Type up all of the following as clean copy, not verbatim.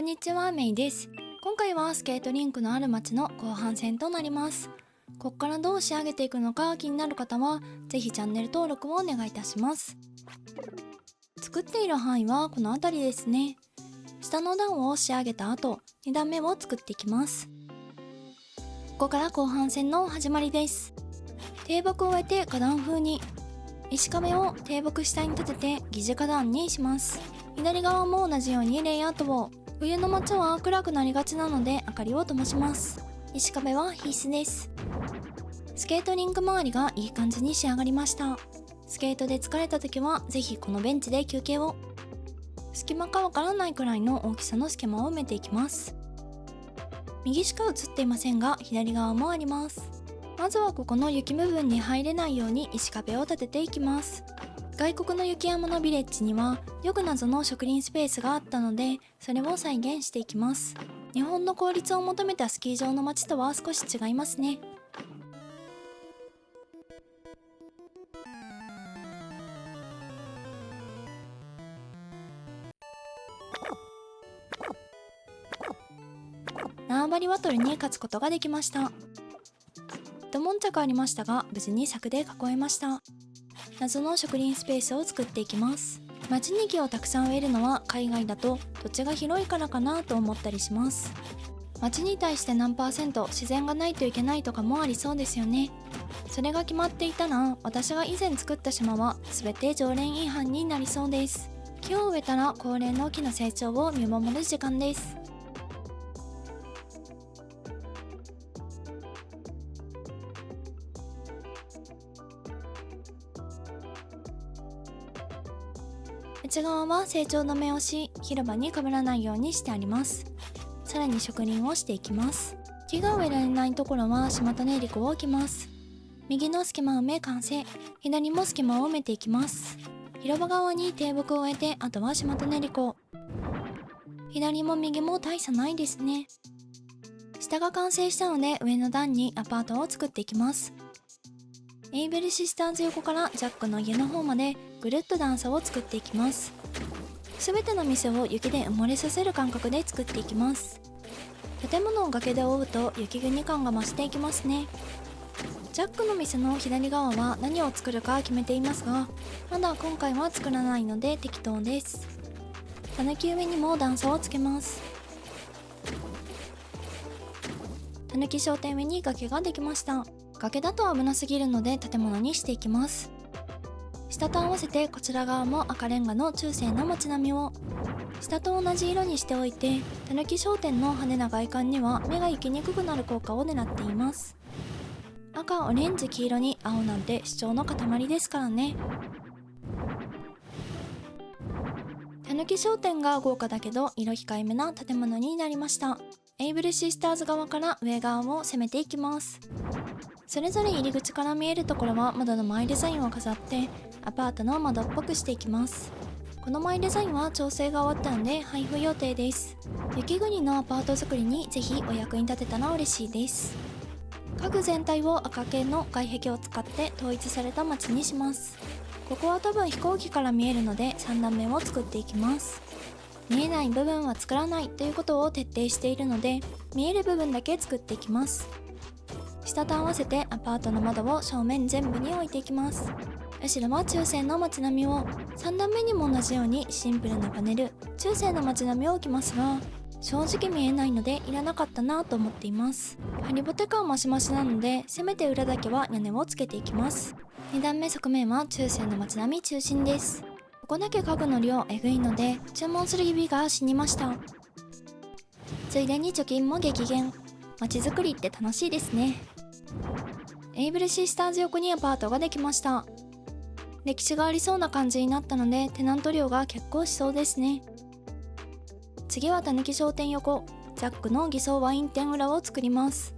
こんにちは、メイです。今回はスケートリンクのある街の後半戦となります。ここからどう仕上げていくのか気になる方はぜひチャンネル登録をお願いいたします。作っている範囲はこの辺りですね。下の段を仕上げた後、2段目を作っていきます。ここから後半戦の始まりです。低木を終えて花壇風に、石壁を低木下に立てて疑似花壇にします。左側も同じようにレイアウトを。冬の街は暗くなりがちなので明かりを灯します。石壁は必須です。スケートリンク周りがいい感じに仕上がりました。スケートで疲れた時はぜひこのベンチで休憩を。隙間かわからないくらいの大きさの隙間を埋めていきます。右しか映っていませんが左側もあります。まずはここの雪部分に入れないように石壁を立てていきます。外国の雪山のビレッジにはよく謎の植林スペースがあったので、それを再現していきます。日本の効率を求めたスキー場の街とは少し違いますね。縄張りバトルに勝つことができました。一悶着ありましたが無事に柵で囲えました。謎の植林スペースを作っていきます。街に木をたくさん植えるのは海外だと土地が広いからかなと思ったりします。街に対して何%自然がないといけないとかもありそうですよね。それが決まっていたら私が以前作った島は全て条例違反になりそうです。木を植えたら高齢の木の成長を見守る時間です。内側は成長止めをし、広場に被らないようにしてあります。さらに植林をしていきます。木が植えられないところは島種リコを置きます。右の隙間埋め完成。左も隙間を埋めていきます。広場側に低木を植えて、あとは島種リコ。左も右も大差ないですね。下が完成したので上の段にアパートを作っていきます。エイベルシスターズ横からジャックの家の方までぐるっと段差を作っていきます。すべての店を雪で埋もれさせる感覚で作っていきます。建物を崖で覆うと雪国感が増していきますね。ジャックの店の左側は何を作るか決めていますが、まだ今回は作らないので適当です。たぬき上にも段差をつけます。たぬき商店上に崖ができました。崖だと危なすぎるので建物にしていきます。下と合わせてこちら側も赤レンガの中世の街並みを。下と同じ色にしておいて、たぬき商店の派手な外観には目が行きにくくなる効果を狙っています。赤、オレンジ、黄色に青なんて主張の塊ですからね。たぬき商店が豪華だけど色控えめな建物になりました。エイブルシスターズ側から上側を攻めていきます。それぞれ入り口から見えるところは窓の前デザインを飾ってアパートの窓っぽくしていきます。この前デザインは調整が終わったので配布予定です。雪国のアパート作りにぜひお役に立てたら嬉しいです。家具全体を赤系の外壁を使って統一された街にします。ここは多分飛行機から見えるので3段目を作っていきます。見えない部分は作らないということを徹底しているので見える部分だけ作っていきます。下と合わせてアパートの窓を正面全部に置いていきます。後ろは中世の街並みを。3段目にも同じようにシンプルなパネル、中世の街並みを置きますが、正直見えないのでいらなかったなと思っています。ハリボテ感マシマシなのでせめて裏だけは屋根をつけていきます。2段目側面は中世の街並み中心です。ここだけ家具の量えぐいので注文する指が死にました。ついでに貯金も激減。街づくりって楽しいですね。エイブルシスターズ横にアパートができました。歴史がありそうな感じになったのでテナント料が結構しそうですね。次はたぬき商店横、ジャックの偽装ワイン店裏を作ります。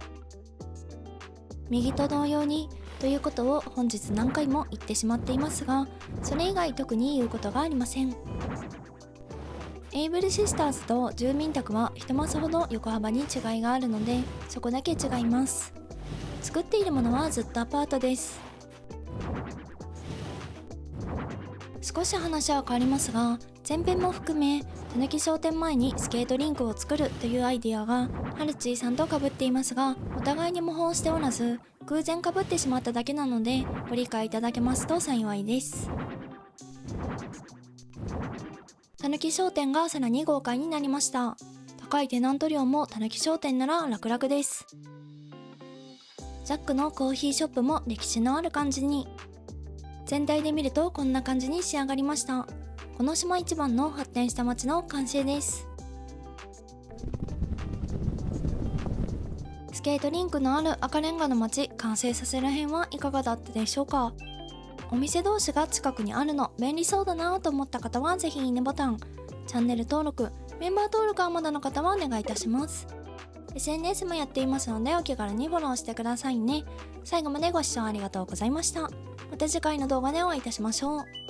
右と同様にということを本日何回も言ってしまっていますが、それ以外特に言うことがありません。エイブルシスターズと住民宅は一マスほど横幅に違いがあるのでそこだけ違います。作っているものはずっとアパートです。少し話は変わりますが前編も含めたぬき商店前にスケートリンクを作るというアイディアがハルチーさんと被っていますが、お互いに模倣しておらず偶然被ってしまっただけなのでご理解いただけますと幸いです。たぬき商店がさらに豪快になりました。高いテナント料もたぬき商店なら楽々です。ジャックのコーヒーショップも歴史のある感じに。全体で見るとこんな感じに仕上がりました。この島一番の発展した街の完成です。スケートリンクのある赤レンガの街完成させる辺はいかがだったでしょうか。お店同士が近くにあるの便利そうだなと思った方はぜひいいねボタン、チャンネル登録、メンバー登録はまだの方はお願いいたします。 SNS もやっていますのでお気軽にフォローしてくださいね。最後までご視聴ありがとうございました。また次回の動画でお会いいたしましょう。